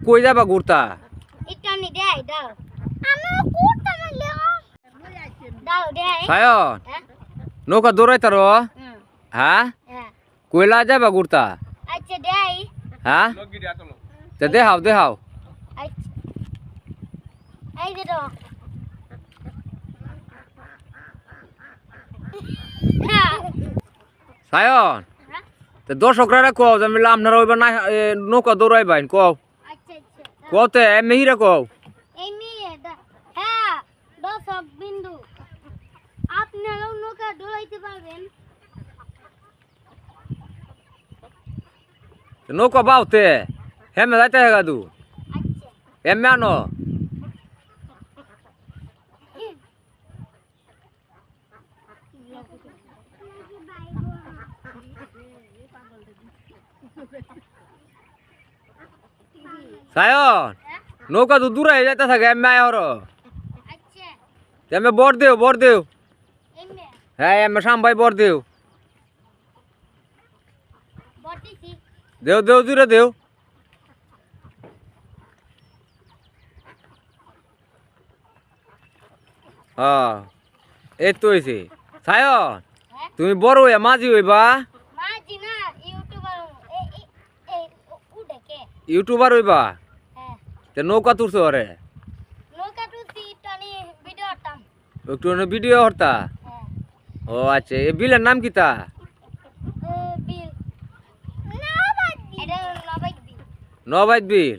কই যাবা ঘুরতা? ইটানি দেই দাও আমি কুরতা মারলে দাও দেই সায়ন হ্যাঁ নৌকা দৌড়াইতার হ্যাঁ হ্যাঁ কইলা যাবা ঘুরতা আচ্ছা দেই হ্যাঁ তে দেখাও দেখাও আচ্ছা এই দে দাও সায়ন তে দর্শকরা কও যে আমি আপনারা ওইবার না নৌকা দৌড়াইবাইন কও আচ্ছা আচ্ছা কতে মেহিরা কও এই নিয়ে হ্যাঁ দর্শক বিন্দু আপনারাও নৌকা দৌড়াইতে পারবেন নৌকা বাউতে হেমে যাইতে হেগা দু আচ্ছা হেমে আনো সায়ন নৌকা তো দূরে যাইতে থাকে এমে আয় হর আচ্ছা এমে বর দেও এমে হ্যাঁ এমে সাম্বাই বর দেও বটিছি দেও দূরে দেও হ্যাঁ এই তো হয়েছে সায়ন হ্যাঁ তুমি বড় হইয়া মাঝি হইবা মাজি না ইউটিউবার এই এই উডেকে ইউটিউবার হইবা হ্যাঁ তে নৌকা তুলছো রে নৌকা টুসি টানি ভিডিও আটাম একটু ভিডিও হরতা হ্যাঁ ও আচ্ছা এই বিলের নাম কি তা বিল নবাই এটা নবাই বিল নবাইত বিল